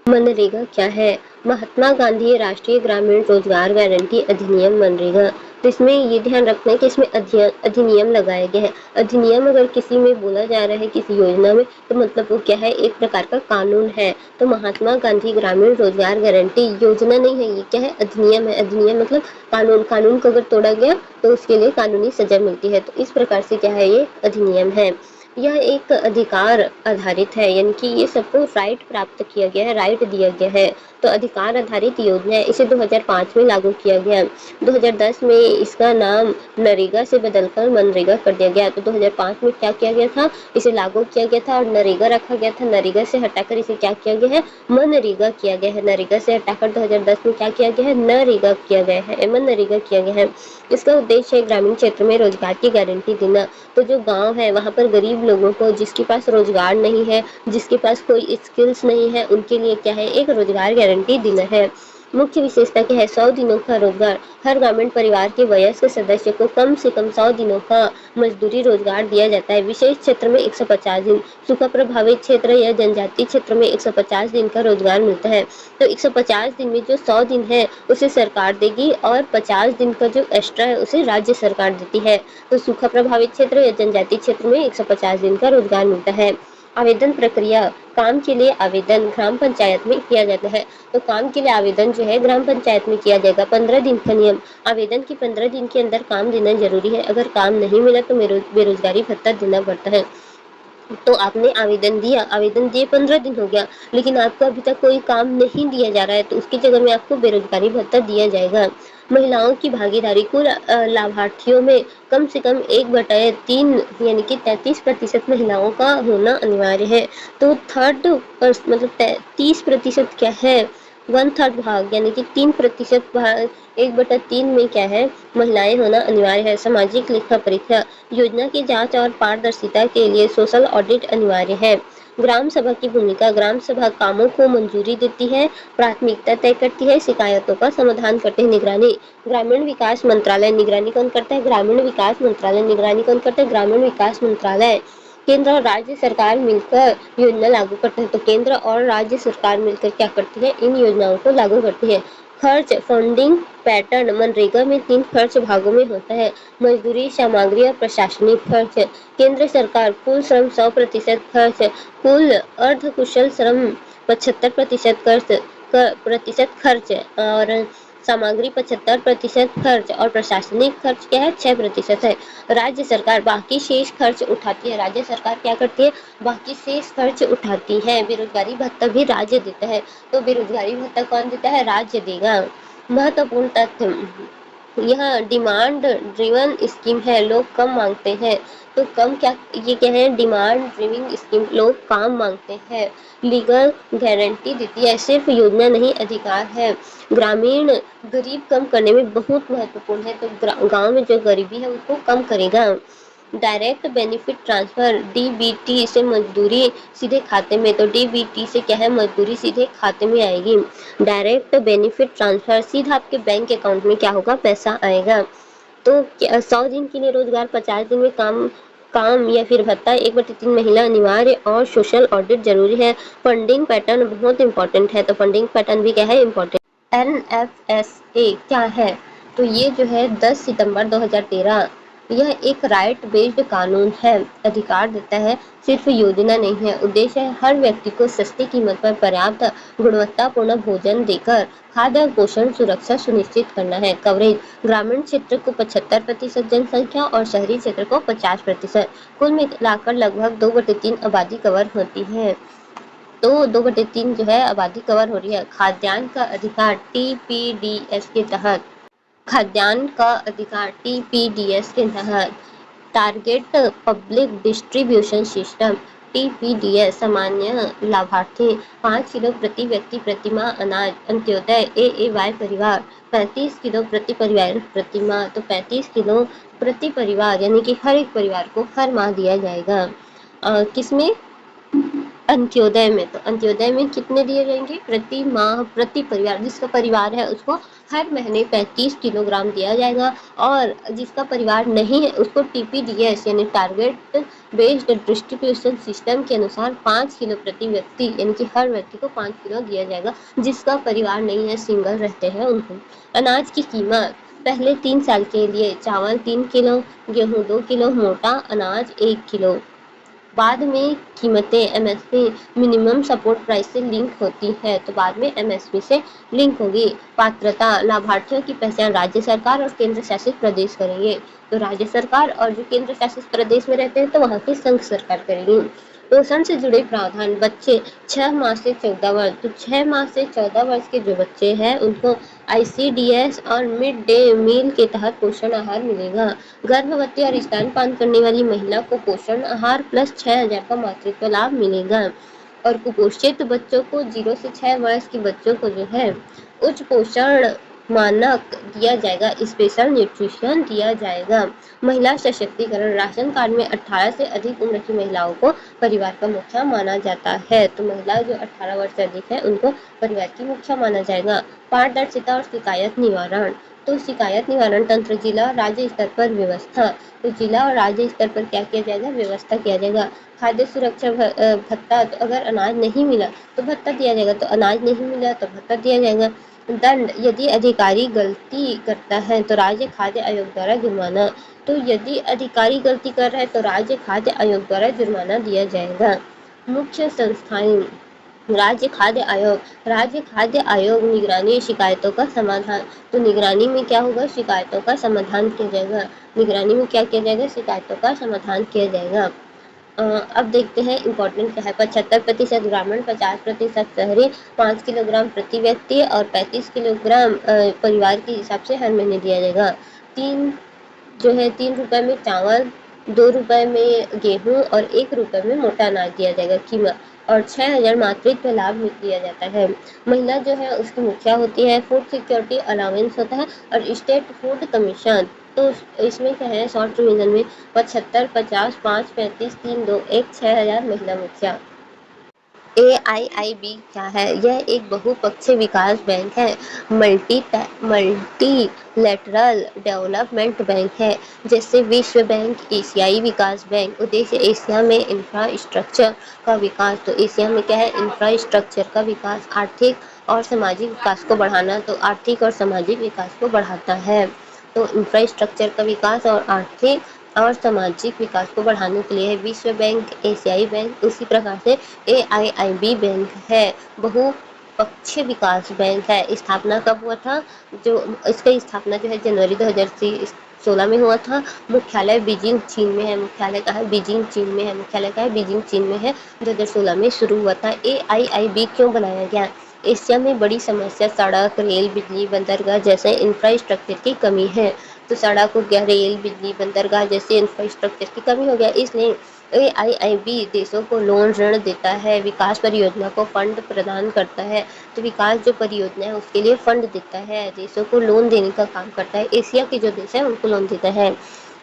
मनरेगा क्या है? महात्मा गांधी राष्ट्रीय ग्रामीण रोजगार गारंटी अधिनियम मनरेगा। तो इसमें ये ध्यान रखना है कि इसमें अधिनियम लगाया गया है। अधिनियम अगर किसी में बोला जा रहा है किसी योजना में, तो मतलब वो क्या है, एक प्रकार का कानून है। तो महात्मा गांधी ग्रामीण रोजगार गारंटी योजना नहीं है, ये क्या है, अधिनियम है। अधिनियम मतलब कानून। कानून को अगर तोड़ा गया तो उसके लिए कानूनी सजा मिलती है। तो इस प्रकार से क्या है, ये अधिनियम है। यह एक अधिकार आधारित है, यानी कि ये सबको राइट प्राप्त किया गया है, राइट दिया गया है। तो अधिकार आधारित योजना है, इसे 2005 में लागू किया गया। 2010 में इसका नाम नरेगा से बदलकर मनरेगा कर दिया गया। तो 2005 में क्या किया गया था, इसे लागू किया गया था और नरेगा रखा गया था। नरेगा से हटाकर इसे क्या किया गया है, मनरेगा किया गया है। नरेगा से हटाकर 2010 में क्या किया गया है, नरेगा किया गया है, मनरेगा किया गया है। इसका उद्देश्य है ग्रामीण क्षेत्र में रोजगार की गारंटी देना। तो जो गांव है वहां पर गरीब लोगों को, जिसके पास रोजगार नहीं है, जिसके पास कोई स्किल्स नहीं है, उनके लिए क्या है, एक रोजगार गारंटी देना है। मुख्य विशेषता क्या है, 100 दिनों का रोजगार। हर ग्रामीण परिवार के वयस्क सदस्य को कम से कम 100 दिनों का मजदूरी रोजगार दिया जाता है। विशेष क्षेत्र में 150 दिन, सूखा प्रभावित क्षेत्र या जनजातीय क्षेत्र में 150 दिन का रोजगार मिलता है। तो 150 दिन में जो 100 दिन है उसे सरकार देगी और 50 दिन का जो एक्स्ट्रा है उसे राज्य सरकार देती है। तो सूखा प्रभावित क्षेत्र या जनजातीय क्षेत्र में 150 दिन का रोजगार मिलता है। आवेदन प्रक्रिया, काम के लिए आवेदन ग्राम पंचायत में किया जाता है। तो काम के लिए आवेदन जो है ग्राम पंचायत में किया जाएगा। 15 दिन का नियम, आवेदन के 15 दिन के अंदर काम देना जरूरी है। अगर काम नहीं मिला तो बेरोजगारी भत्ता देना पड़ता है। तो आपने आवेदन दिया, आवेदन दिए 15 दिन हो गया, लेकिन आपको अभी तक कोई काम नहीं दिया जा रहा है, तो उसकी जगह में आपको बेरोजगारी भत्ता दिया जाएगा। महिलाओं की भागीदारी, कुल लाभार्थियों में कम से कम 1/3 यानी कि 33% महिलाओं का होना अनिवार्य है। तो थर्ड मतलब 30% क्या है, 1/3 भाग यानी कि 3% भाग, 1/3 में क्या है, महिलाएं होना अनिवार्य है। सामाजिक लेखा परीक्षा, योजना की जांच और पारदर्शिता के लिए सोशल ऑडिट अनिवार्य है। ग्राम सभा की भूमिका, ग्राम सभा कामों को मंजूरी देती है, प्राथमिकता तय करती है, शिकायतों का समाधान करते हैं। निगरानी, ग्रामीण विकास मंत्रालय निगरानी कौन करता है, ग्रामीण विकास मंत्रालय निगरानी कौन करता है, ग्रामीण विकास मंत्रालय। केंद्र और राज्य सरकार मिलकर योजना लागू करते हैं। तो केंद्र और राज्य सरकार मिलकर क्या करती है, इन योजनाओं को लागू करती है। खर्च, फंडिंग पैटर्न, मनरेगा में 3 खर्च भागों में होता है, मजदूरी, सामग्री और प्रशासनिक खर्च। केंद्र सरकार कुल श्रम 100% खर्च, कुल अर्धकुशल श्रम 75% खर्च और सामग्री 75% खर्च और प्रशासनिक खर्च क्या है, 6% है। राज्य सरकार बाकी शेष खर्च उठाती है। राज्य सरकार क्या करती है, बाकी शेष खर्च उठाती है। बेरोजगारी भत्ता भी राज्य देता है। तो बेरोजगारी भत्ता कौन देता है, राज्य देगा। महत्वपूर्ण तथ्य, यह डिमांड ड्रिवन स्कीम है, लोग कम मांगते हैं। तो कम क्या, ये क्या है, डिमांड ड्रिविंग स्कीम, लोग काम मांगते हैं। लीगल गारंटी देती है, सिर्फ योजना नहीं अधिकार है। ग्रामीण गरीब कम करने में बहुत महत्वपूर्ण है। तो गांव में जो गरीबी है उसको कम करेगा। डायरेक्ट बेनिफिट ट्रांसफर, डीबीटी से मजदूरी सीधे खाते में। तो डीबीटी से क्या है, मजदूरी सीधे खाते में आएगी। डायरेक्ट बेनिफिट ट्रांसफर, सीधा आपके बैंक अकाउंट में क्या होगा, पैसा आएगा। तो 100 दिन के लिए रोजगार, 50 दिन में काम काम या फिर भत्ता, 1/3 महिला अनिवार्य और सोशल ऑडिट जरूरी है। फंडिंग पैटर्न बहुत इंपॉर्टेंट है। तो फंडिंग पैटर्न भी क्या है, इम्पोर्टेंट। NFSA क्या है, तो ये जो है 10 सितंबर 2013, यह एक राइट बेस्ड कानून है, अधिकार देता है, सिर्फ योजना नहीं है। उद्देश्य है हर व्यक्ति को सस्ती कीमत पर पर्याप्त गुणवत्तापूर्ण भोजन देकर खाद्य पोषण सुरक्षा सुनिश्चित करना है। कवरेज, ग्रामीण क्षेत्र को 75% जनसंख्या और शहरी क्षेत्र को 50%, कुल मिलाकर लगभग 2/3 आबादी कवर होती है। तो 2/3 जो है आबादी कवर हो रही है। खाद्यान्न का अधिकार, TPDS के तहत, खाद्यान्न का अधिकार TPDS के तहत। Target public distribution system, TPDS, सामान्य लाभार्थी 5 किलो प्रति व्यक्ति प्रति माह अनाज। अंत्योदय AAY परिवार 35 किलो प्रति परिवार प्रति माह। तो 35 किलो प्रति परिवार यानी कि हर एक परिवार को हर माह दिया जाएगा। किसमें, अंत्योदय में, तो अंत्योदय में कितने दिए जाएंगे? प्रति माह प्रति परिवार, जिसका परिवार है उसको हर महीने 35 किलोग्राम दिया जाएगा, और जिसका परिवार नहीं है उसको टीपीडीएस यानी टारगेट बेस्ड डिस्ट्रीब्यूशन सिस्टम के अनुसार 5 किलो प्रति व्यक्ति, यानी कि हर व्यक्ति को 5 किलो दिया जाएगा। जिसका परिवार नहीं है, सिंगल रहते हैं, उनको। अनाज की कीमत पहले 3 साल के लिए चावल 3 किलो, गेहूँ 2 किलो, मोटा अनाज 1 किलो। बाद में कीमतें एमएसपी मिनिमम सपोर्ट प्राइस से लिंक होती है, तो बाद में एमएसपी से लिंक होगी। पात्रता, लाभार्थियों की पहचान राज्य सरकार और केंद्र शासित प्रदेश करेंगे। तो राज्य सरकार और जो केंद्र शासित प्रदेश में रहते हैं तो वहाँ की संघ सरकार करेगी। पोषण से जुड़े प्रावधान, बच्चे 6 माह से 14 वर्ष, तो 6 माह से 14 वर्ष के जो बच्चे हैं उनको आईसीडीएस और मिड डे मील के तहत पोषण आहार मिलेगा। गर्भवती और स्तनपान करने वाली महिला को पोषण आहार प्लस 6,000 का मातृत्व लाभ मिलेगा। और कुपोषित बच्चों को 0 से 6 वर्ष के बच्चों को जो है उच्च पोषण मानक दिया जाएगा, स्पेशल न्यूट्रिशन दिया जाएगा। महिला सशक्तिकरण, राशन कार्ड में 18 से अधिक उम्र की महिलाओं को परिवार का मुखिया माना जाता है, तो महिला जो 18 वर्ष से अधिक है उनको परिवार की मुखिया माना जाएगा। पारदर्शिता और शिकायत निवारण, तो शिकायत निवारण तंत्र जिला और राज्य स्तर पर व्यवस्था, तो जिला और राज्य स्तर पर क्या किया जाएगा? व्यवस्था किया जाएगा। खाद्य सुरक्षा भत्ता, तो अगर अनाज नहीं मिला तो भत्ता दिया जाएगा, तो अनाज नहीं मिला तो भत्ता दिया जाएगा। दंड, यदि अधिकारी गलती करता है तो राज्य खाद्य आयोग द्वारा जुर्माना, तो यदि अधिकारी गलती कर रहा है तो राज्य खाद्य आयोग द्वारा जुर्माना दिया जाएगा। मुख्य संस्थाएं, राज्य खाद्य आयोग निगरानी शिकायतों का समाधान, तो निगरानी में क्या होगा? शिकायतों का समाधान किया जाएगा। निगरानी में क्या किया जाएगा? शिकायतों का समाधान किया जाएगा। अब देखते हैं इम्पोर्टेंट क्या है। 75% ग्रामीण, 50% शहरी, 5 किलोग्राम प्रति व्यक्ति और 35 किलोग्राम परिवार के हिसाब से हर महीने दिया जाएगा। 3 रुपए में चावल, 2 रुपए में गेहूं और 1 रुपए में मोटा अनाज दिया जाएगा कीमत, और 6,000 मातृत्व लाभ दिया जाता है। महिला जो है उसकी मुखिया होती है। फूड सिक्योरिटी अलाउंस होता है और स्टेट फूड कमीशन, तो इसमें क्या है? शॉर्ट रिवीजन में 75, 50, 5, 35, 3, 2, 1, 6,000 महिला मुखिया। AIIB क्या है? यह एक बहुपक्षीय विकास बैंक है, मल्टीलैटरल डेवलपमेंट बैंक है। जैसे विश्व बैंक, एशियाई विकास बैंक। उद्देश्य एशिया में इंफ्रास्ट्रक्चर का विकास, तो एशिया में क्या है? इंफ्रास्ट्रक्चर का विकास। आर्थिक और सामाजिक विकास को बढ़ाना, तो आर्थिक और सामाजिक विकास को बढ़ाता है। तो इंफ्रास्ट्रक्चर का विकास और आर्थिक और सामाजिक विकास को बढ़ाने के लिए विश्व बैंक, एशियाई बैंक, उसी प्रकार से AIIB बैंक है, बहुपक्षीय विकास बैंक है। स्थापना कब हुआ था? जो इसका स्थापना जो है जनवरी 2016 में हुआ था। मुख्यालय बीजिंग चीन में है। मुख्यालय कहाँ है? बीजिंग चीन में है। मुख्यालय कहाँ है? बीजिंग चीन में है। 2016 में शुरू हुआ था। AIIB क्यों बनाया गया? एशिया में बड़ी समस्या सड़क, रेल, बिजली, बंदरगाह जैसे इंफ्रास्ट्रक्चर की कमी है। तो सड़क हो गया, रेल, बिजली, बंदरगाह जैसे इंफ्रास्ट्रक्चर की कमी हो गया, इसलिए AIIB देशों को लोन ऋण देता है, विकास परियोजना को फंड प्रदान करता है। तो विकास जो परियोजना है उसके लिए फंड देता है, देशों को लोन देने का काम करता है। एशिया के जो देश है उनको लोन देता है।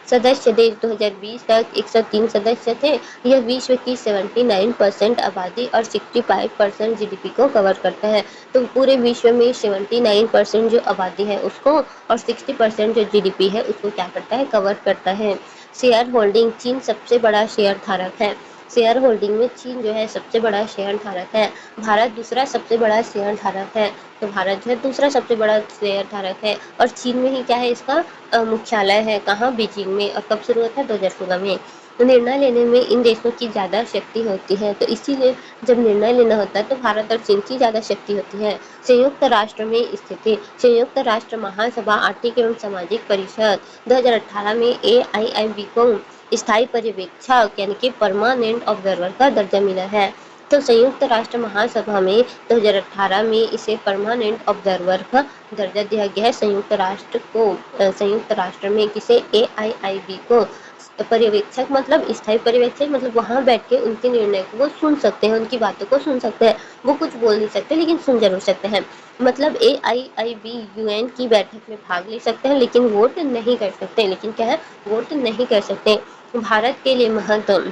सदस्य देश 2020 तक 103 सदस्य थे। यह विश्व की 79% आबादी और 65% जीडीपी को कवर करता है। तो पूरे विश्व में 79% जो आबादी है उसको और 60% जो जीडीपी है उसको क्या करता है? कवर करता है। शेयर होल्डिंग, चीन सबसे बड़ा शेयर धारक है। शेयर होल्डिंग में चीन जो है सबसे बड़ा शेयर धारक है। भारत दूसरा सबसे बड़ा शेयर धारक है। तो भारत जो है दूसरा सबसे बड़ा शेयर धारक है, और चीन में ही क्या है? इसका मुख्यालय है। कहाँ? बीजिंग में। और कब शुरू हुआ था? 2016 में। तो निर्णय लेने में इन देशों की ज़्यादा शक्ति होती है, तो इसीलिए जब निर्णय लेना होता है तो भारत और चीन की ज़्यादा शक्ति होती है। संयुक्त राष्ट्र में स्थिति, संयुक्त राष्ट्र महासभा आर्थिक एवं सामाजिक परिषद 2018 में AIIB को स्थायी पर्यवेक्षक यानी कि परमानेंट ऑब्जर्वर का दर्जा मिला है। तो संयुक्त राष्ट्र महासभा में 2018 में इसे परमानेंट ऑब्जर्वर का दर्जा दिया गया है। संयुक्त राष्ट्र में किसे? AIIB को पर्यवेक्षक, मतलब स्थायी पर्यवेक्षक, मतलब वहाँ बैठ के उनके निर्णय को वो सुन सकते हैं, उनकी बातों को सुन सकते हैं। वो कुछ बोल नहीं सकते लेकिन सुन जरूर सकते हैं। मतलब AIIB UN की बैठक में भाग ले सकते हैं लेकिन वोट नहीं कर सकते। लेकिन क्या है? वोट नहीं कर सकते। भारत के लिए महत्व,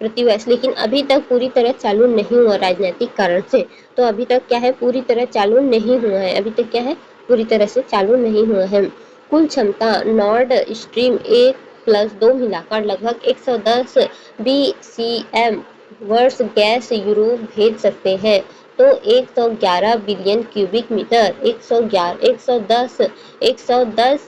प्रतिवर्ष, लेकिन अभी तक पूरी तरह चालू नहीं हुआ राजनीतिक कारण से। तो अभी तक क्या है, पूरी तरह चालू नहीं हुआ है, अभी तक क्या है, पूरी तरह से चालू नहीं हुआ है। कुल क्षमता नॉर्ड स्ट्रीम 1+2 मिलाकर लगभग 110 BCM वर्ष गैस यूरोप भेज सकते हैं। तो 111 billion cubic metre, 110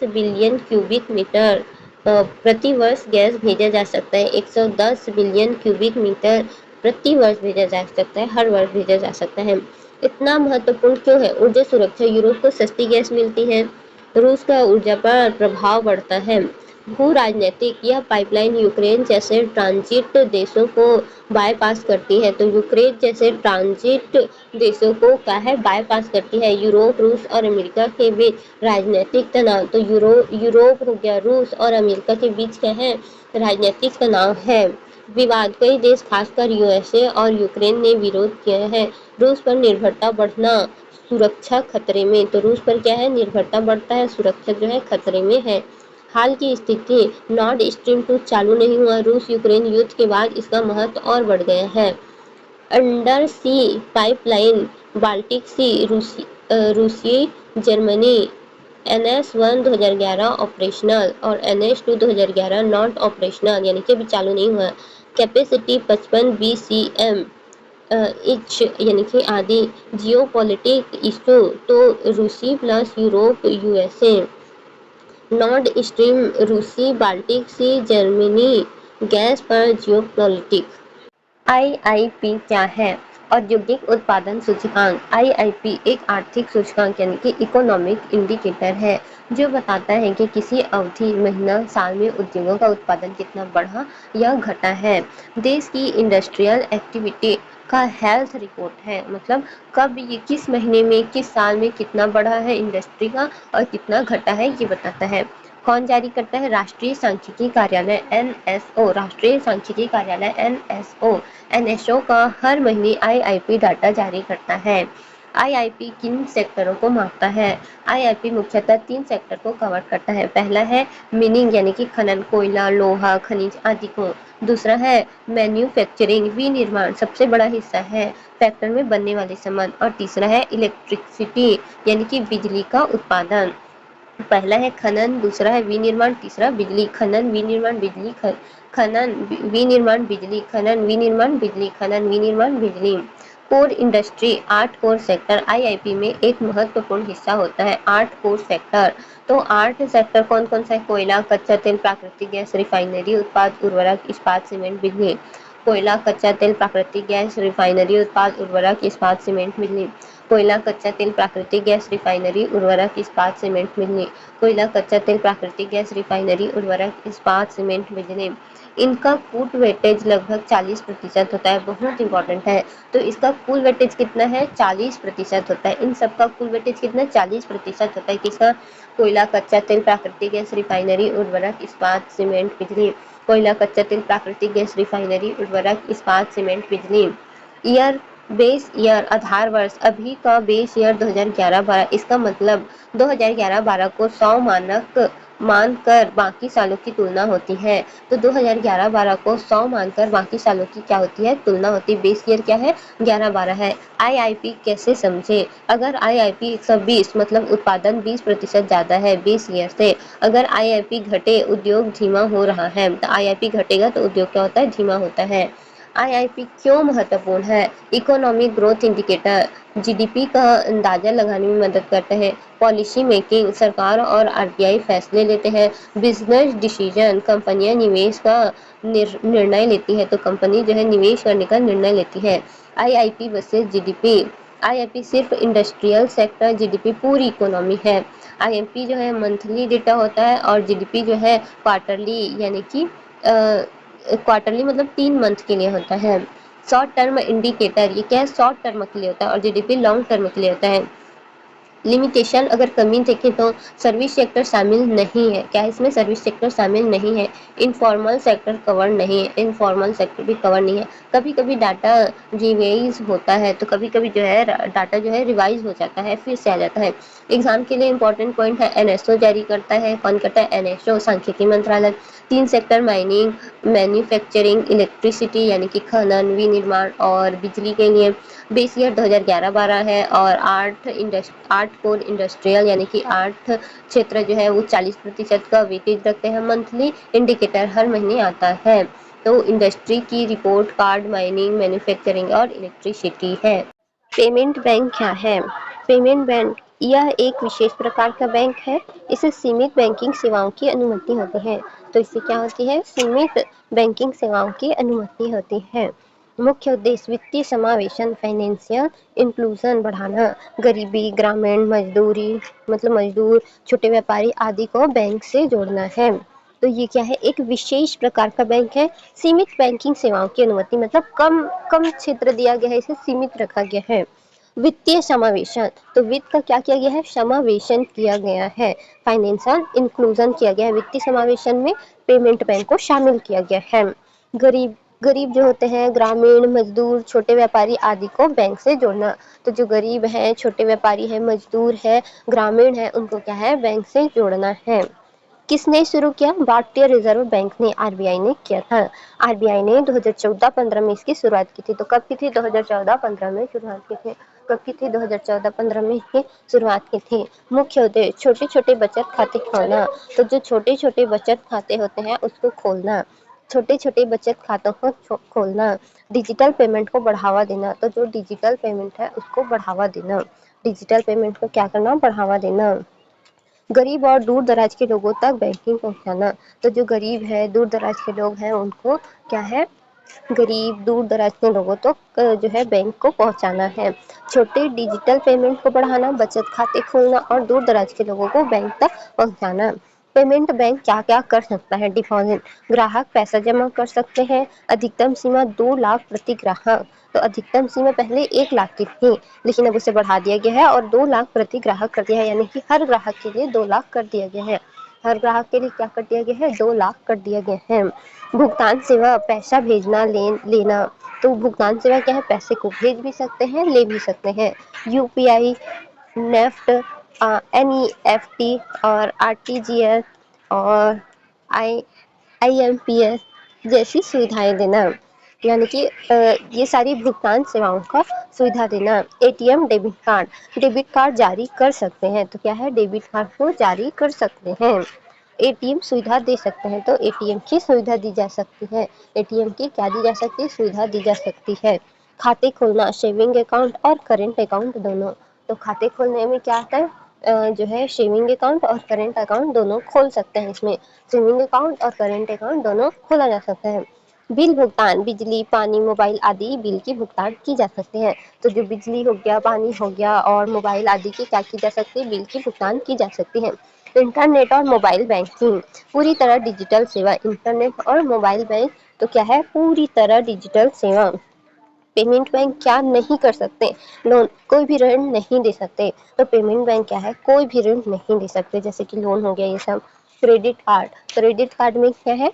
billion cubic metre प्रति वर्ष गैस भेजा जा सकता है। 110 बिलियन क्यूबिक मीटर प्रति वर्ष भेजा जा सकता है, हर वर्ष भेजा जा सकता है। इतना महत्वपूर्ण क्यों है ऊर्जा सुरक्षा? यूरोप को सस्ती गैस मिलती है, रूस का ऊर्जा पर प्रभाव बढ़ता है। भू राजनीतिक, यह पाइपलाइन यूक्रेन जैसे ट्रांजिट देशों को बाईपास करती है। तो यूक्रेन जैसे ट्रांजिट देशों को क्या है, बाईपास करती है। यूरोप, रूस और अमेरिका के बीच राजनीतिक तनाव, तो यूरोप हो गया, रूस और अमेरिका के बीच क्या है, राजनीतिक तनाव है। विवाद, कई देश खासकर यूएसए और यूक्रेन ने विरोध किया है। रूस पर निर्भरता बढ़ना, सुरक्षा खतरे में, तो रूस पर क्या है, निर्भरता बढ़ता है, सुरक्षा जो है खतरे में है। हाल की स्थिति, नॉर्ड स्ट्रीम 2 चालू नहीं हुआ, रूस यूक्रेन युद्ध के बाद इसका महत्व और बढ़ गया है। अंडर सी पाइपलाइन, बाल्टिक सी, रूसी जर्मनी, NS1 2011 ऑपरेशनल और NS2 2011 नॉट ऑपरेशनल, यानी कि अभी चालू नहीं हुआ। कैपेसिटी 55 BCM इच, यानी कि आदि। जियोपॉलिटिक इशू, तो रूसी plus Europe USA। Nord stream, रूसी, बाल्टिक सी, जर्मनी, गैस पर जियोपॉलिटिक। IIP क्या है? औद्योगिक उत्पादन सूचकांक। IIP एक आर्थिक सूचकांक यानी कि इकोनॉमिक इंडिकेटर है, जो बताता है कि किसी अवधि, महीना, साल में उद्योगों का उत्पादन कितना बढ़ा या घटा है। देश की इंडस्ट्रियल एक्टिविटी का हेल्थ रिपोर्ट है, मतलब कब ये, किस महीने में, किस साल में कितना बढ़ा है इंडस्ट्री का और कितना घटा है, ये बताता है। कौन जारी करता है? राष्ट्रीय सांख्यिकी कार्यालय NSO। राष्ट्रीय सांख्यिकी कार्यालय NSO का हर महीने IIP डाटा जारी करता है। IIP किन सेक्टरों को मापता है? IIP मुख्यतः 3 सेक्टर को कवर करता है। पहला है मिनिंग, यानी कि खनन, कोयला, लोहा, खनिज आदि को। दूसरा है मैन्युफैक्चरिंग, विनिर्माण सबसे बड़ा हिस्सा है, फैक्ट्री में बनने वाले सामान। और तीसरा है इलेक्ट्रिसिटी, यानी कि बिजली का उत्पादन। पहला है खनन, दूसरा है विनिर्माण, तीसरा बिजली। खनन, विनिर्माण, बिजली, खनन, विनिर्माण, बिजली, खनन, विनिर्माण, बिजली, खनन, विनिर्माण, बिजली। Core industry, 8 core sector IIP में एक महत्वपूर्ण हिस्सा होता है। 8 कोर सेक्टर, तो 8 सेक्टर कौन कौन सा है? कोयला, कच्चा तेल, प्राकृतिक गैस, रिफाइनरी उत्पाद, उर्वरक, इस्पात, सीमेंट, बिजली। कोयला, कच्चा तेल, प्राकृतिक गैस, रिफाइनरी उत्पाद, उर्वरक, इस्पात, सीमेंट, बिजली। कोयला, कच्चा तेल, प्राकृतिक गैस, रिफाइनरी, उर्वरक, इस्पात, सीमेंट, बिजली। कोयला, कच्चा तेल, प्राकृतिक गैस, रिफाइनरी, उर्वरक, इस्पात, सीमेंट, बिजली। इनका कूट वेटेज लगभग 40% होता है, बहुत इंपॉर्टेंट है। तो इसका कुल वेटेज कितना है? 40% होता है। इन सबका कुल वेटेज कितना? 40% होता है। किसका? कोयला, कच्चा तेल, प्राकृतिक गैस, रिफाइनरी, उर्वरक, इस्पात, सीमेंट, बिजली। कोयला, कच्चा तेल, प्राकृतिक गैस, रिफाइनरी, उर्वरक, इस्पात, सीमेंट, बिजली। ईयर, बेस ईयर, आधार वर्ष। अभी का बेस ईयर 2011-12, इसका मतलब 2011-12 को 100 मानक मानकर बाकी सालों की तुलना होती है। तो 2011-12 को 100 मानकर बाकी सालों की क्या होती है? तुलना होती है। बेस ईयर क्या है? 11-12 है। IIP कैसे समझे? अगर IIP 120 मतलब उत्पादन 20% ज़्यादा है बेस ईयर से, अगर IIP घटे, उद्योग धीमा हो रहा है, तो IIP घटेगा तो उद्योग क्या होता है? धीमा होता है। IIP क्यों महत्वपूर्ण है? इकोनॉमिक ग्रोथ इंडिकेटर, GDP का अंदाजा लगाने में मदद करते हैं। पॉलिसी मेकिंग, सरकार और RBI फैसले लेते हैं। बिजनेस डिसीजन, कंपनियां निवेश का निर्णय लेती है, तो कंपनी जो है निवेश करने का निर्णय लेती है। IIP versus GDP। IIP सिर्फ इंडस्ट्रियल सेक्टर, GDP पूरी इकोनॉमी है। IIP जो है मंथली डेटा होता है और GDP जो है क्वार्टरली, यानी कि क्वार्टरली मतलब 3 मंथ के लिए होता है। शॉर्ट टर्म इंडिकेटर, ये क्या है? शॉर्ट टर्म के लिए होता है और GDP लॉन्ग टर्म के लिए होता है। लिमिटेशन अगर कमी देखें तो सर्विस सेक्टर शामिल नहीं है। क्या है इसमें? सर्विस सेक्टर शामिल नहीं है। इनफॉर्मल सेक्टर कवर नहीं है, इनफॉर्मल सेक्टर भी कवर नहीं है। कभी कभी डाटा रिवाइज होता है, तो कभी कभी जो है डाटा जो है रिवाइज हो जाता है, फिर से आ जाता है। एग्जाम के लिए इंपॉर्टेंट पॉइंट है, एनएसओ जारी करता है। कौन करता है? एनएसओ, सांख्यिकी मंत्रालय। 3 सेक्टर माइनिंग, मैन्युफैक्चरिंग, इलेक्ट्रिसिटी यानी कि खनन, विनिर्माण और बिजली के लिए। बेस ईयर 2011-12 है और 8 कोर इंडस्ट्रियल यानी कि 8 क्षेत्र जो है वो 40% का वेटेज रखते हैं। मंथली इंडिकेटर हर महीने आता है। तो इंडस्ट्री की रिपोर्ट कार्ड, माइनिंग, मैन्युफैक्चरिंग और इलेक्ट्रिसिटी है। पेमेंट बैंक क्या है? पेमेंट बैंक यह एक विशेष प्रकार का बैंक है। इसे सीमित बैंकिंग सेवाओं की अनुमति होती है। तो इससे क्या होती है? सीमित बैंकिंग सेवाओं की अनुमति होती है। मुख्य उद्देश्य वित्तीय समावेशन, फाइनेंशियल इंक्लूजन बढ़ाना, गरीबी, ग्रामीण मजदूरी मतलब मजदूर, छोटे व्यापारी आदि को बैंक से जोड़ना है। तो ये क्या है? एक विशेष प्रकार का बैंक है। सीमित बैंकिंग सेवाओं की अनुमति मतलब कम कम क्षेत्र दिया गया है, इसे सीमित रखा गया है। वित्तीय समावेशन, तो वित्त का क्या किया गया है? समावेशन किया गया है। फाइनेंशियल इंक्लूजन किया गया है। वित्तीय समावेशन में पेमेंट बैंक को शामिल किया गया है। गरीब गरीब जो होते हैं, ग्रामीण मजदूर, छोटे व्यापारी आदि को बैंक से जोड़ना। तो जो गरीब हैं, छोटे व्यापारी हैं, मजदूर है, ग्रामीण है, उनको क्या है? बैंक से जोड़ना है। किसने शुरू किया? भारतीय रिजर्व बैंक ने, आरबीआई ने किया था। आरबीआई ने 2014-15 में इसकी शुरुआत की थी। तो कब की थी? 2014-15 में शुरुआत की थी। कब की थी? 2014-15 में इसकी शुरुआत की थी। मुख्य उद्देश्य छोटे छोटे बचत खाते खोलना। तो जो छोटे छोटे बचत खाते होते हैं उसको खोलना, छोटे छोटे बचत खातों को खोलना। डिजिटल पेमेंट को बढ़ावा देना। तो जो डिजिटल पेमेंट है उसको बढ़ावा देना। डिजिटल पेमेंट को क्या करना? बढ़ावा देना। गरीब और दूर दराज के लोगों तक बैंकिंग पहुंचाना। तो जो गरीब है, दूर दराज के लोग हैं, उनको क्या है? गरीब दूर दराज के लोगों तक जो है बैंक को पहुंचाना है। छोटे डिजिटल पेमेंट को बढ़ाना, बचत खाते खोलना और दूर दराज के लोगों को बैंक तक पहुंचाना। पेमेंट बैंक क्या क्या कर सकता है? डिपॉजिट, ग्राहक पैसा जमा कर सकते हैं। अधिकतम सीमा 2 लाख प्रति ग्राहक। तो अधिकतम सीमा पहले 1 लाख की थी, लेकिन अब उसे बढ़ा दिया गया है और 2 लाख प्रति ग्राहक कर दिया है, यानी कि हर ग्राहक के लिए 2 लाख कर दिया गया है। हर ग्राहक के लिए क्या कर दिया गया है? 2 लाख कर दिया गया है। भुगतान सेवा, पैसा भेजना, लेना। तो भुगतान सेवा क्या है? पैसे को भेज भी सकते हैं, ले भी सकते हैं। यूपीआई, नेफ्ट, एनईएफटी और आरटीजीएस और आई आईएमपीएस जैसी सुविधाएं देना, यानी कि ये सारी भुगतान सेवाओं का सुविधा देना। एटीएम, डेबिट कार्ड जारी कर सकते हैं। तो क्या है? डेबिट कार्ड को जारी कर सकते हैं। एटीएम सुविधा दे सकते हैं। तो एटीएम की सुविधा दी जा सकती है। एटीएम की क्या दी जा सकती है? सुविधा दी जा सकती है। खाते खोलना, सेविंग अकाउंट और करेंट अकाउंट दोनों। तो खाते खोलने में क्या आता है? जो है सेविंग अकाउंट और करेंट अकाउंट दोनों खोल सकते हैं। इसमें सेविंग अकाउंट और करेंट अकाउंट दोनों खोला जा सकता है। बिल भुगतान, बिजली, पानी, मोबाइल आदि बिल की भुगतान की जा सकती है। तो जो बिजली हो गया, पानी हो गया और मोबाइल आदि की क्या की जा सकती है? बिल की भुगतान की जा सकती है। इंटरनेट और मोबाइल बैंकिंग, पूरी तरह डिजिटल सेवा। इंटरनेट और मोबाइल बैंक तो क्या है? पूरी तरह डिजिटल सेवा। पेमेंट बैंक क्या नहीं कर सकते? लोन, कोई भी ऋण नहीं दे सकते। तो पेमेंट बैंक क्या है? कोई भी ऋण नहीं दे सकते, जैसे कि लोन हो गया ये सब। क्रेडिट कार्ड में क्या है?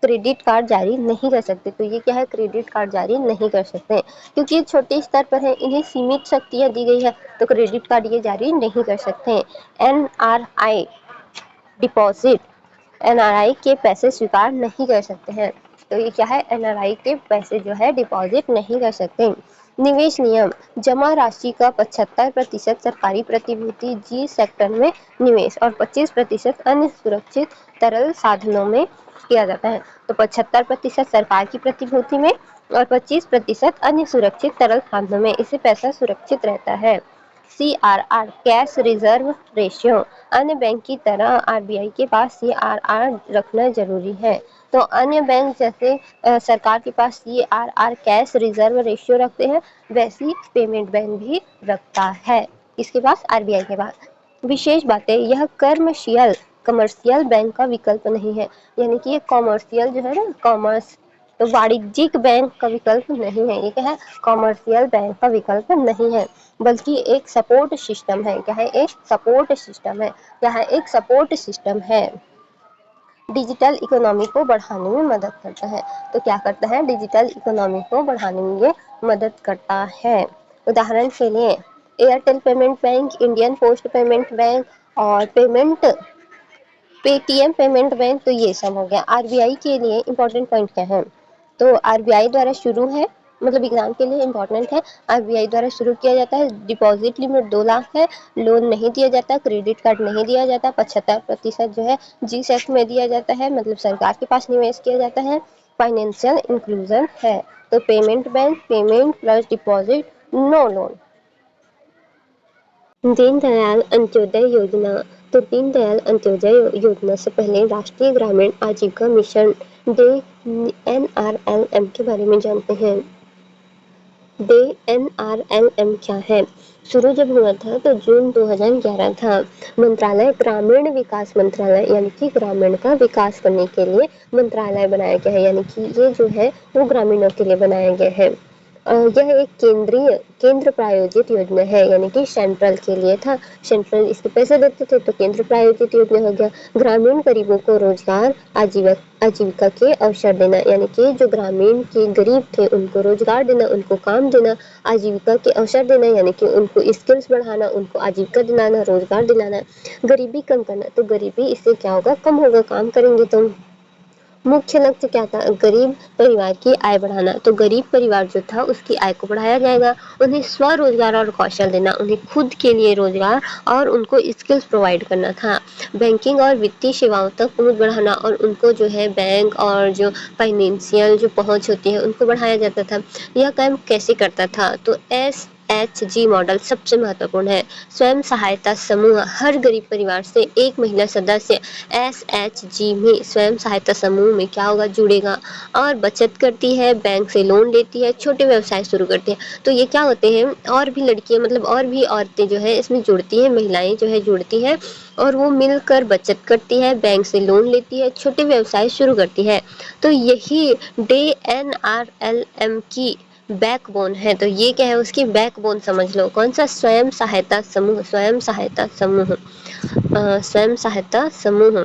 क्रेडिट कार्ड जारी नहीं कर सकते। तो ये क्या है? क्रेडिट कार्ड जारी नहीं कर सकते, क्योंकि ये छोटे स्तर पर है, इन्हें सीमित शक्तियाँ दी गई है। तो क्रेडिट कार्ड ये जारी नहीं कर सकते। एनआरआई डिपॉजिट, एनआरआई के पैसे स्वीकार नहीं कर सकते हैं। तो ये क्या है? एनआरआई के पैसे जो है डिपॉजिट नहीं कर सकते। निवेश नियम, जमा राशि का 75% सरकारी प्रतिभूति जी सेक्टर में निवेश और 25% अन्य सुरक्षित तरल साधनों में किया जाता है। तो 75% सरकार की प्रतिभूति में और 25% अन्य सुरक्षित तरल साधनों में, इससे पैसा सुरक्षित रहता है। CRR, कैश रिजर्व रेशियो, अन्य बैंक की तरह आरबीआई के पास CRR रखना जरूरी है। तो अन्य बैंक जैसे सरकार के पास CRR कैश रिजर्व रेशियो रखते हैं, वैसी पेमेंट बैंक भी रखता है। इसके पास, आरबीआई के पास। विशेष बातें, यह कमर्शियल बैंक का विकल्प नहीं है, यानी कि ये कॉमर्शियल जो है ना, कॉमर्स तो वाणिज्यिक बैंक का विकल्प नहीं है, ये क्या है, कॉमर्शियल बैंक का विकल्प नहीं है, बल्कि एक सपोर्ट सिस्टम है। क्या है, एक सपोर्ट सिस्टम है। क्या है, एक सपोर्ट सिस्टम है। डिजिटल इकोनॉमी को बढ़ाने में मदद करता है। तो क्या करता है, डिजिटल इकोनॉमी को बढ़ाने में ये मदद करता है। उदाहरण के लिए Airtel payment bank, Indian post payment bank और पेटीएम पेमेंट बैंक, तो ये सब हो गया। आरबीआई के लिए इंपॉर्टेंट पॉइंट क्या है, तो आरबीआई द्वारा शुरू है, मतलब एग्जाम के लिए इंपॉर्टेंट है, आरबीआई द्वारा शुरू किया जाता है। डिपॉजिट लिमिट 2 लाख है, लोन नहीं दिया जाता, क्रेडिट कार्ड नहीं दिया जाता, 75% जो है जी सेक्ट में दिया जाता है, मतलब सरकार के पास निवेश किया जाता है। फाइनेंशियल इंक्लूजन है, तो payment bank, payment plus deposit, no loan. Deendayal Antyodaya Yojana, तो दीनदयाल अंत्योदय योजना से पहले राष्ट्रीय ग्रामीण आजीविका मिशन NRLM के बारे में जानते हैं। NRLM क्या है, शुरू जब हुआ था तो जून 2011 था। मंत्रालय ग्रामीण विकास मंत्रालय, यानी कि ग्रामीण का विकास करने के लिए मंत्रालय बनाया गया है, यानी कि ये जो है वो ग्रामीणों के लिए बनाया गया है। यह एक केंद्र प्रायोजित योजना है, यानी कि सेंट्रल के लिए था, सेंट्रल इसके पैसे देते थे, तो केंद्र प्रायोजित योजना हो गया। ग्रामीण गरीबों को रोजगार, आजीविका के अवसर देना, यानी कि जो ग्रामीण के गरीब थे उनको रोजगार देना, उनको काम देना, आजीविका के अवसर देना, यानी कि उनको स्किल्स बढ़ाना, उनको आजीविका दिलाना, रोजगार दिलाना। गरीबी कम करना, तो गरीबी इससे क्या होगा, कम होगा, काम करेंगे तो। मुख्य लक्ष्य क्या था, गरीब परिवार की आय बढ़ाना, तो गरीब परिवार जो था उसकी आय को बढ़ाया जाएगा। उन्हें स्वरोजगार और कौशल देना, उन्हें खुद के लिए रोजगार और उनको स्किल्स प्रोवाइड करना था। बैंकिंग और वित्तीय सेवाओं तक पहुंच बढ़ाना, और उनको जो है बैंक और जो फाइनेंशियल जो पहुंच होती है उनको बढ़ाया जाता था। यह काम कैसे करता था, तो SHG मॉडल सबसे महत्वपूर्ण है। स्वयं सहायता समूह, हर गरीब परिवार से एक महिला सदस्य SHG में, स्वयं सहायता समूह में क्या होगा, जुड़ेगा और बचत करती है, बैंक से लोन लेती है, छोटे व्यवसाय शुरू करती है। तो ये क्या होते हैं, और भी लड़कियां, मतलब और भी औरतें जो है इसमें जुड़ती हैं, महिलाएं जो है जुड़ती हैं, और वो मिलकर बचत करती है, बैंक से लोन लेती है, छोटे व्यवसाय शुरू करती है। तो यही DNRLM की बैकबोन है। तो ये क्या है, उसकी बैकबोन समझ लो, कौन सा, स्वयं सहायता समूह, स्वयं सहायता समूह, स्वयं सहायता समूह,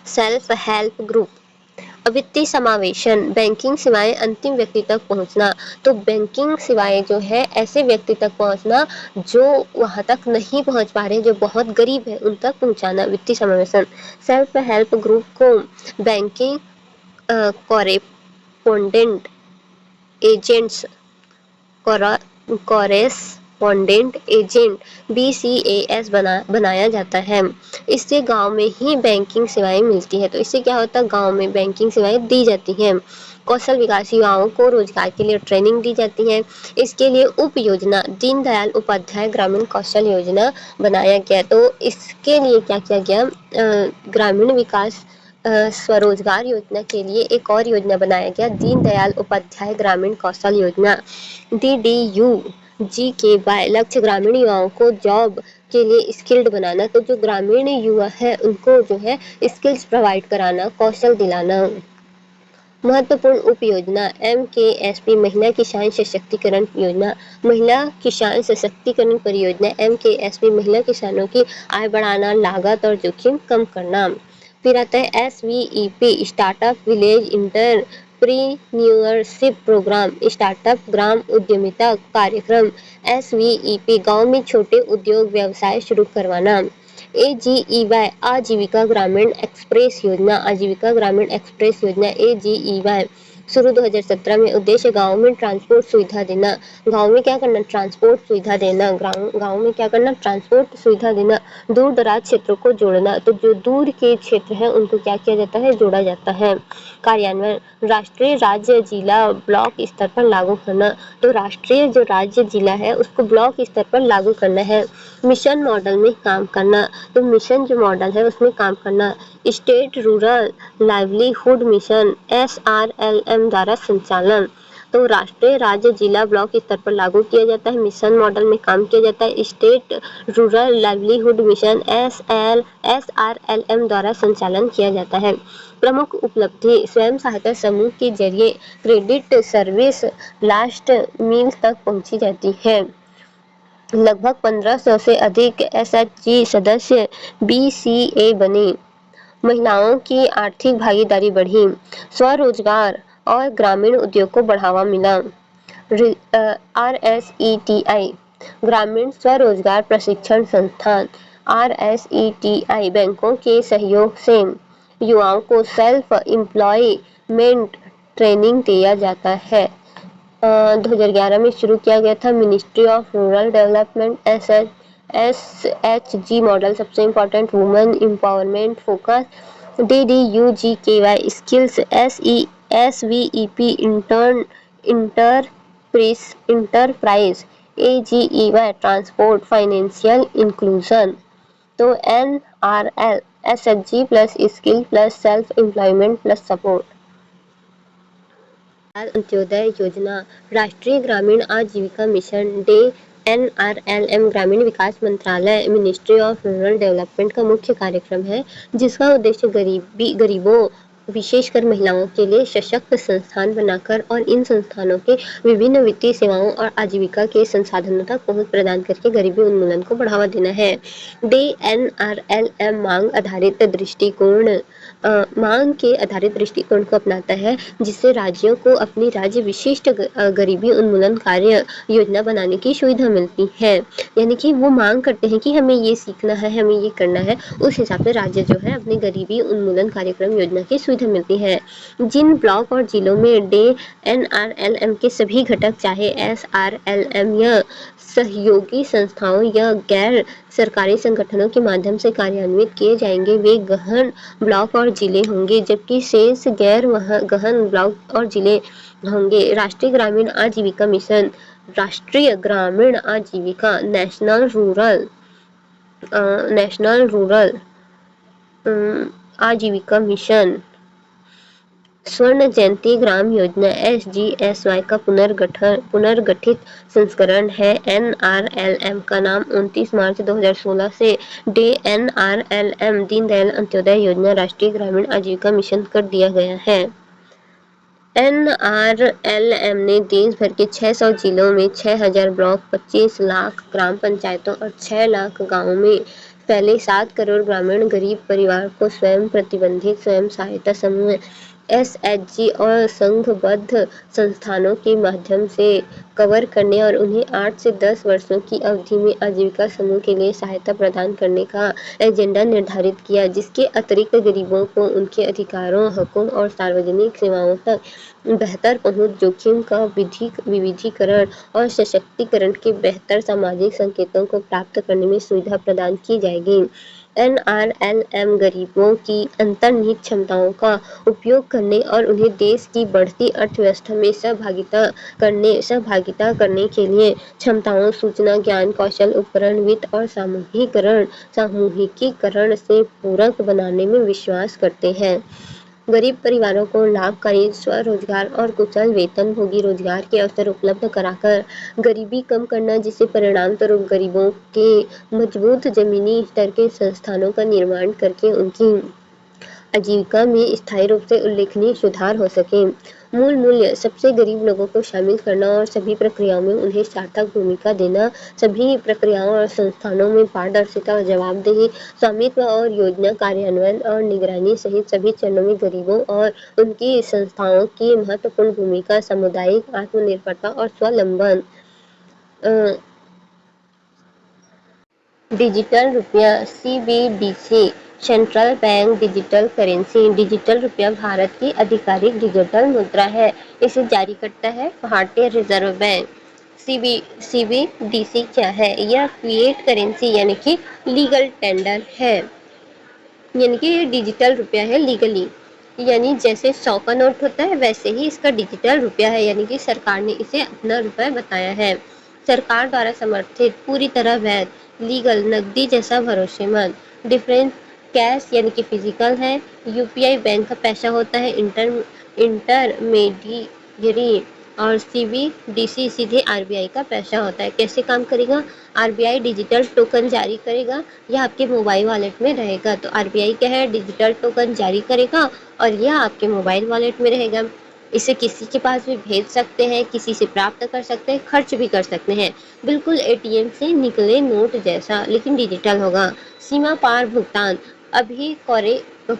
सेल्फ हेल्प ग्रुप। वित्तीय समावेशन, बैंकिंग सेवाएं अंतिम व्यक्ति तक पहुंचना, तो बैंकिंग सेवाएं जो है ऐसे व्यक्ति तक पहुंचना जो वहां तक नहीं पहुंच पा रहे, जो बहुत गरीब है, उन तक पहुंचाना, वित्तीय समावेशन। सेल्फ हेल्प ग्रुप को banking correspondent agents, correspondent agent BCAS बनाया जाता है। इससे गांव में ही बैंकिंग सेवाएं मिलती है। तो इससे क्या होता है, गांव में बैंकिंग सेवाएं दी जाती हैं। कौशल विकास, युवाओं को रोजगार के लिए ट्रेनिंग दी जाती है। इसके लिए उप योजना दीनदयाल उपाध्याय ग्रामीण कौशल योजना बनाया गया। तो इसके लिए क्या किया गया, ग्रामीण विकास स्वरोजगार योजना के लिए एक और योजना बनाया गया, दीनदयाल उपाध्याय ग्रामीण कौशल योजना DDU-GKY। लक्ष्य ग्रामीण युवाओं को जॉब के लिए स्किल्ड बनाना, तो जो ग्रामीण युवा है उनको जो है स्किल्स प्रोवाइड कराना, कौशल दिलाना। महत्वपूर्ण उप योजना MKSP महिला किसान सशक्तिकरण योजना, महिला किसान सशक्तिकरण परियोजना MKSP महिला किसानों की आय बढ़ाना, लागत और जोखिम कम करना। फिर आता है SVEP startup village entrepreneurship program, startup ग्राम उद्यमिता कार्यक्रम। SVEP गांव में छोटे उद्योग व्यवसाय शुरू करवाना। AGEY आजीविका ग्रामीण एक्सप्रेस योजना, आजीविका ग्रामीण एक्सप्रेस योजना AGEY शुरू 2017 में। उद्देश्य गांव में ट्रांसपोर्ट सुविधा देना, गांव में क्या करना, ट्रांसपोर्ट सुविधा देना, गांव में क्या करना, ट्रांसपोर्ट सुविधा देना। दूर दराज क्षेत्रों को जोड़ना, तो जो दूर के क्षेत्र हैं उनको क्या किया जाता है, जोड़ा जाता है। कार्यान्वयन, राष्ट्रीय राज्य जिला ब्लॉक स्तर पर लागू करना, तो राष्ट्रीय जो राज्य जिला है उसको ब्लॉक स्तर पर लागू करना है। मिशन मॉडल में काम करना, तो मिशन जो मॉडल है उसमें काम करना। State rural livelihood mission SRLM द्वारा संचालन, तो राष्ट्रीय, राज्य, जिला, ब्लॉक स्तर पर लागू किया जाता है। मिशन मॉडल में काम किया जाता है। State rural livelihood mission SRLM द्वारा संचालन किया जाता है। प्रमुख उपलब्धि: स्वयं सहायता समूह के जरिए क्रेडिट सर्विस लास्ट मील तक पहुंची जाती है। लगभग 1500 से अधिक SHG सदस्य BCA बने। महिलाओं की आर्थिक भागीदारी बढ़ी। स्वरोजगार और ग्रामीण उद्योग को बढ़ावा मिला। RSETI ग्रामीण स्वरोजगार प्रशिक्षण संस्थान RSETI बैंकों के सहयोग से युवाओं को सेल्फ एम्प्लॉयमेंट ट्रेनिंग दिया जाता है। 2011 में शुरू किया गया था। Ministry of rural development SHG model सबसे important women empowerment focus. DDUGKY skills SVEP enterprise AGEY transport financial inclusion. तो NRL SHG plus skill plus self employment plus support. Antyodaya Yojana, Rashtriya ग्रामीण आजीविका मिशन डे NRLM ग्रामीण विकास मंत्रालय मिनिस्ट्री ऑफ रूरल डेवलपमेंट का मुख्य कार्यक्रम है, जिसका उद्देश्य गरीबों विशेषकर महिलाओं के लिए सशक्त संस्थान बनाकर और इन संस्थानों के विभिन्न वित्तीय सेवाओं और आजीविका के संसाधनों तक पहुंच प्रदान करके गरीबी उन्मूलन को बढ़ावा देना है। डे NRLM मांग के आधारित दृष्टिकोण को अपनाता है, जिससे राज्यों को अपनी राज्य विशिष्ट गरीबी उन्मूलन कार्य योजना बनाने की सुविधा मिलती है। यानी कि वो मांग करते हैं कि हमें ये सीखना है, हमें ये करना है, उस हिसाब से राज्य जो है अपनी गरीबी उन्मूलन कार्यक्रम योजना की सुविधा मिलती है। जिन ब्लॉक और जिलों में डे NRLM के सभी घटक चाहे SRLM या सहयोगी संस्थाओं या गैर सरकारी संगठनों के माध्यम से कार्यान्वित किए जाएंगे, वे गहन ब्लॉक और जिले होंगे, जबकि शेष गैर गहन ब्लॉक और जिले होंगे। राष्ट्रीय ग्रामीण आजीविका मिशन, राष्ट्रीय ग्रामीण आजीविका नेशनल रूरल आजीविका मिशन, स्वर्ण जयंती ग्राम योजना SGSY का पुनर्गठित संस्करण है। NRLM का नाम 29 मार्च 2016 से डे NRLM दीनदयाल अंत्योदय योजना राष्ट्रीय ग्रामीण आजीविका मिशन कर दिया गया है। NRLM ने देश भर के 600 जिलों में 6000 ब्लॉक, 25 लाख ग्राम पंचायतों और 6 लाख गाँवों में फैले 7 करोड़ ग्रामीण गरीब परिवार को स्वयं प्रतिबंधित स्वयं सहायता समूह SHG और संघबद्ध संस्थानों के माध्यम से कवर करने और उन्हें 8 से 10 वर्षों की अवधि में आजीविका समूह के लिए सहायता प्रदान करने का एजेंडा निर्धारित किया, जिसके अतिरिक्त गरीबों को उनके अधिकारों, हकों और सार्वजनिक सेवाओं तक बेहतर पहुंच, जोखिम का विविधीकरण और सशक्तिकरण के बेहतर सामाजिक संकेतों को प्राप्त करने में सुविधा प्रदान की जाएगी। NRLM गरीबों की अंतर्निहित क्षमताओं का उपयोग करने और उन्हें देश की बढ़ती अर्थव्यवस्था में सहभागिता करने के लिए क्षमताओं, सूचना, ज्ञान, कौशल, उपकरण, वित्त और सामूहिकीकरण से पूरक बनाने में विश्वास करते हैं। गरीब परिवारों को लाभकारी स्वरोजगार और कुशल वेतनभोगी रोजगार के अवसर उपलब्ध कराकर गरीबी कम करना, जिससे परिणामस्वरूप गरीबों के मजबूत जमीनी स्तर के संस्थानों का निर्माण करके उनकी आजीविका में स्थायी रूप से उल्लेखनीय सुधार हो सके। मूल मूल्य: सबसे गरीब लोगों को शामिल करना और सभी प्रक्रियाओं में उन्हें सार्थक भूमिका देना। सभी प्रक्रियाओं और संस्थानों में पारदर्शिता और जवाबदेही, स्वामित्व और योजना कार्यान्वयन और निगरानी सहित सभी चरणों में गरीबों और उनकी संस्थाओं की महत्वपूर्ण भूमिका। सामुदायिक आत्मनिर्भरता और स्वावलंबन। डिजिटल रुपया CBDC central bank digital currency. Digital रुपया भारत की आधिकारिक डिजिटल मुद्रा है। इसे जारी करता है भारतीय रिजर्व बैंक। CBDC क्या है? यह फिएट करेंसी यानी कि लीगल टेंडर है, यानी कि ये डिजिटल रुपया है लीगली, यानी जैसे 100 का नोट होता है वैसे ही इसका डिजिटल रुपया है, यानी कि सरकार ने इसे अपना रुपया बताया है। सरकार द्वारा समर्थित, पूरी तरह वैध, लीगल, नकदी जैसा भरोसेमंद। डिफरेंस: कैश यानी कि फिजिकल है, UPI बैंक का पैसा होता है, इंटरमीडियरी और सीबीडीसी सीधे आरबीआई का पैसा होता है। कैसे काम करेगा? आरबीआई डिजिटल टोकन जारी करेगा, यह आपके मोबाइल वॉलेट में रहेगा। तो आरबीआई क्या है? डिजिटल टोकन जारी करेगा और यह आपके मोबाइल वॉलेट में रहेगा। इसे किसी के पास भी भेज सकते हैं, किसी से प्राप्त कर सकते हैं, खर्च भी कर सकते हैं। बिल्कुल एटीएम से निकले नोट जैसा, लेकिन डिजिटल होगा। सीमा पार भुगतान अभी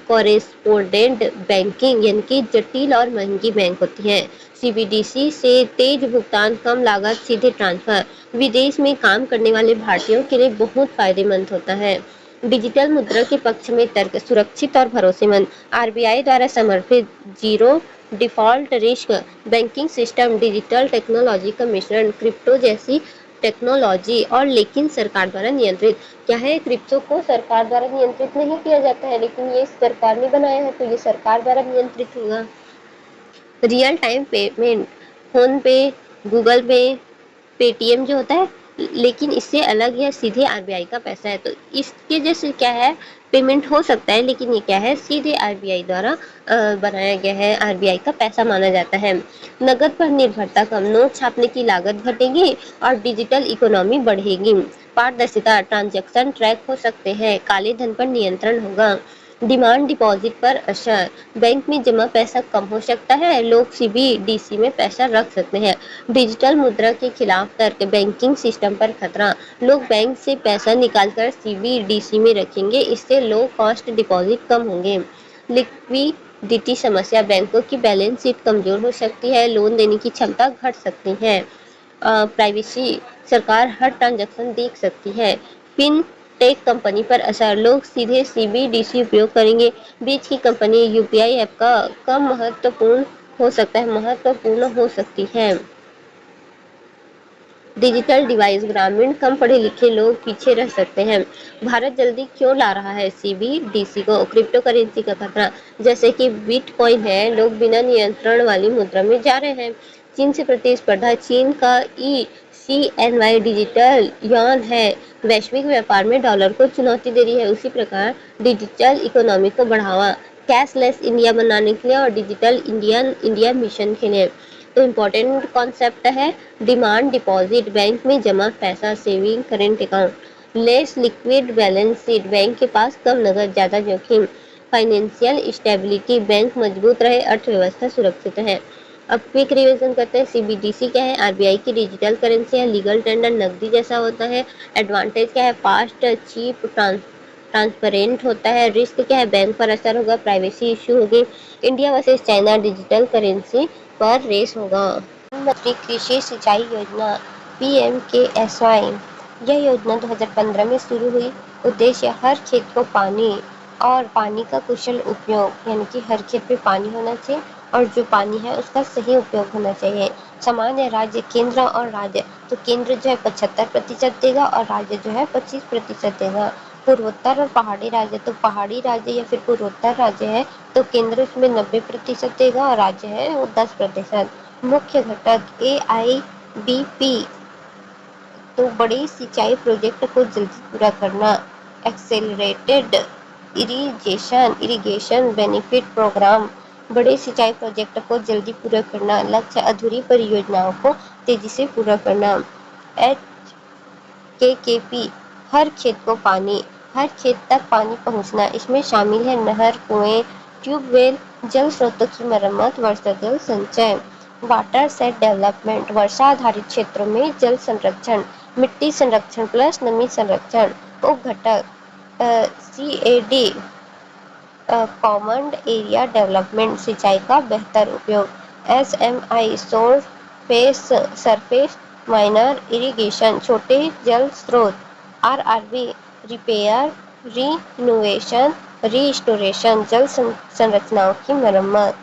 कॉरेस्पोंडेंट बैंकिंग यानी कि जटिल और महंगी बैंक होती है। सीबीडीसी से तेज भुगतान, कम लागत, सीधे ट्रांसफर विदेश में काम करने वाले भारतीयों के लिए बहुत फायदेमंद होता है। डिजिटल मुद्रा के पक्ष में तर्क, सुरक्षित और भरोसेमंद, आरबीआई द्वारा समर्थित, zero default risk banking system, digital technology का मिश्रण, क्रिप्टो जैसी टेक्नोलॉजी और लेकिन सरकार द्वारा नियंत्रित। क्या है? क्रिप्टो को सरकार द्वारा नियंत्रित नहीं किया जाता है, लेकिन ये सरकार ने बनाया है तो ये सरकार द्वारा नियंत्रित होगा। रियल टाइम पेमेंट, फोन पे, गूगल पे, पेटीएम जो होता है, लेकिन इससे अलग यह सीधे आरबीआई का पैसा है। तो इसके जैसे क्या है? पेमेंट हो सकता है, लेकिन ये क्या है? सीधे आरबीआई द्वारा बनाया गया है, आरबीआई का पैसा माना जाता है। नकद पर निर्भरता कम, नोट छापने की लागत घटेगी और डिजिटल इकोनॉमी बढ़ेगी। पारदर्शिता, ट्रांजैक्शन ट्रैक हो सकते हैं, काले धन पर नियंत्रण होगा। डिमांड डिपॉजिट पर असर, बैंक में जमा पैसा कम हो सकता है, लोग सीबीडीसी में पैसा रख सकते हैं। डिजिटल मुद्रा के खिलाफ तर्क, बैंकिंग सिस्टम पर खतरा, लोग बैंक से पैसा निकालकर सीबीडीसी में रखेंगे, इससे लो कॉस्ट डिपॉजिट कम होंगे। लिक्विडिटी समस्या, बैंकों की बैलेंस शीट कमजोर हो सकती है, लोन देने की क्षमता घट सकती है। प्राइवेसी, सरकार हर ट्रांजैक्शन देख सकती है। फिन टेक कंपनी पर असर, लोग सीधे सीबीडीसी उपयोग करेंगे, बीच की कंपनी यूपीआई ऐप का कम महत्वपूर्ण हो सकती है। डिजिटल डिवाइस, ग्रामीण कम पढ़े लिखे लोग पीछे रह सकते हैं। भारत जल्दी क्यों ला रहा है सीबीडीसी को? क्रिप्टो करेंसी का खतरा, जैसे कि बिटकॉइन है, लोग बिना नियंत्रण वाली मुद्रा में जा रहे हैं। चीन से प्रतिस्पर्धा, चीन का CNY डिजिटल युआन है, वैश्विक व्यापार में डॉलर को चुनौती दे रही है। उसी प्रकार डिजिटल इकोनॉमी को बढ़ावा, कैशलेस इंडिया बनाने के लिए और डिजिटल इंडिया मिशन के लिए। तो इम्पोर्टेंट कॉन्सेप्ट है डिमांड डिपॉजिट, बैंक में जमा पैसा, saving current account, less liquid balance sheet, bank के पास कम नगद, ज़्यादा जोखिम। फाइनेंशियल स्टेबिलिटी, बैंक मजबूत रहे, अर्थव्यवस्था सुरक्षित है। अब क्विक रिवीजन करते हैं। सीबीडीसी क्या है? आरबीआई की डिजिटल करेंसी है, लीगल टेंडर नकदी जैसा होता है। एडवांटेज क्या है? फास्ट, चीप, ट्रांसपेरेंट होता है। रिस्क क्या है? बैंक पर असर होगा, प्राइवेसी इश्यू होगी। India versus China digital currency पर रेस होगा। प्रधानमंत्री कृषि सिंचाई योजना PMKSY, यह योजना 2015 में शुरू हुई। उद्देश्य हर खेत को पानी और पानी का कुशल उपयोग, यानी कि हर खेत पे पानी होना चाहिए और जो पानी है उसका सही उपयोग होना चाहिए। सामान्य राज्य, केंद्र और राज्य, तो केंद्र जो है 75% देगा और राज्य जो है 25% देगा। पूर्वोत्तर और पहाड़ी राज्य, तो पहाड़ी राज्य या फिर पूर्वोत्तर राज्य है तो केंद्र उसमें 90% देगा और राज्य है वो 10%। मुख्य घटक AIBP, तो बड़ी सिंचाई प्रोजेक्ट को जल्दी पूरा करना। एक्सेलरेटेड इरिगेशन बेनिफिट प्रोग्राम, बड़े सिंचाई प्रोजेक्ट को जल्दी पूरा करना। लक्ष्य अधूरी परियोजनाओं को तेजी से पूरा करना। HKKP, हर खेत को पानी, हर खेत तक पानी पहुंचना, इसमें शामिल है नहर, कुएं, ट्यूबवेल, जल स्रोतों की मरम्मत, वर्षा जल संचय। वाटर सेट डेवलपमेंट, वर्षा आधारित क्षेत्रों में जल संरक्षण, मिट्टी संरक्षण प्लस नमी संरक्षण। उप घटक CAD, कॉमन एरिया डेवलपमेंट, सिंचाई का बेहतर उपयोग। SMI, सरफेस माइनर इरिगेशन, छोटे जल स्रोत। RRB, रिपेयर, रिनोवेशन, रिस्टोरेशन, जल संरचनाओं की मरम्मत।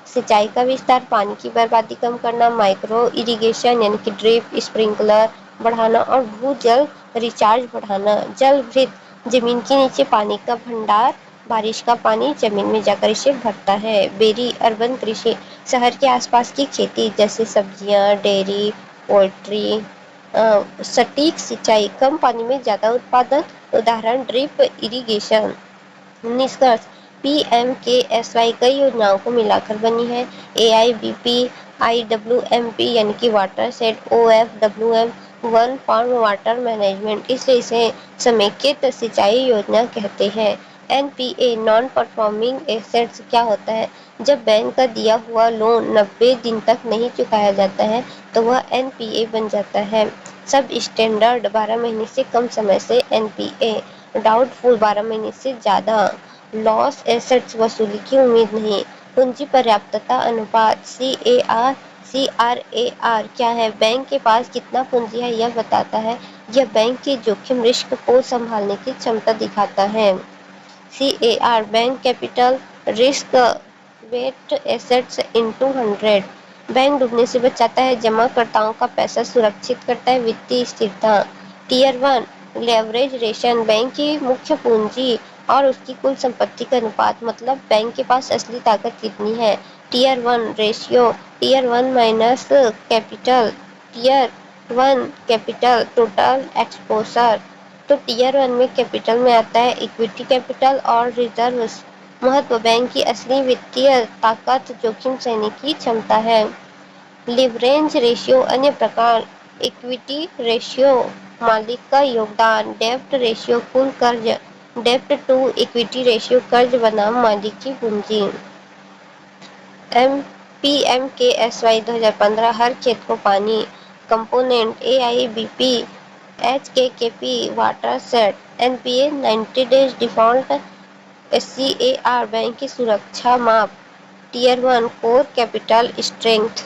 सिंचाई का विस्तार, पानी की बर्बादी कम करना। माइक्रो इरिगेशन यानी कि ड्रिप, स्प्रिंकलर बढ़ाना और भूजल रिचार्ज बढ़ाना। जल वृत्त, जमीन के नीचे पानी का भंडार, बारिश का पानी जमीन में जाकर इसे भरता है। बेरी, अर्बन कृषि, शहर के आसपास की खेती जैसे सब्जियां, डेयरी, पोल्ट्री। सटीक सिंचाई, कम पानी में ज्यादा उत्पादन, उदाहरण ड्रिप इरिगेशन। निष्कर्ष, PMKSY कई योजनाओं को मिलाकर बनी है। AIBP IWMP यानी कि watershed, OFWM on farm water management, इसलिए इसे समेकित सिंचाई योजना कहते हैं। NPA नॉन परफॉर्मिंग एसेट्स क्या होता है? जब बैंक का दिया हुआ लोन 90 दिन तक नहीं चुकाया जाता है तो वह NPA बन जाता है। सब स्टैंडर्ड 12 महीने से कम समय से NPA, डाउटफुल 12 महीने से ज़्यादा, लॉस एसेट्स वसूली की उम्मीद नहीं। पूंजी पर्याप्तता अनुपात CAR क्या है? बैंक के पास कितना पूंजी है यह बताता है। यह बैंक के जोखिम रिस्क को संभालने की क्षमता दिखाता है। CAR bank capital risk wait assets into 100, bank डूबने से बचाता है, जमाकर्ताओं का पैसा सुरक्षित करता है, वित्तीय स्थिरता। टीयर 1 लेवरेज रेशन, बैंक की मुख्य पूंजी और उसकी कुल संपत्ति का अनुपात, मतलब बैंक के पास असली ताकत कितनी है। Tier 1 ratio, tier 1 minus capital, tier 1 capital total exposure. तो टीयर 1 में कैपिटल में आता है इक्विटी कैपिटल और रिजर्व्स। महत्व, बैंक की असली वित्तीय ताकत जोखिम सहने की क्षमता है। लिवरेज रेशियो अन्य प्रकार, इक्विटी रेशियो मालिक का योगदान, डेब्ट रेशियो कुल कर्ज, डेब्ट टू इक्विटी रेशियो कर्ज बनाम मालिक की पूंजी। PMKSY 2015 हर खेत को पानी, component AIBP HKKP water set, NPA 90 days default, CAR bank की सुरक्षा माप, टीयर 1 कोर कैपिटल स्ट्रेंथ।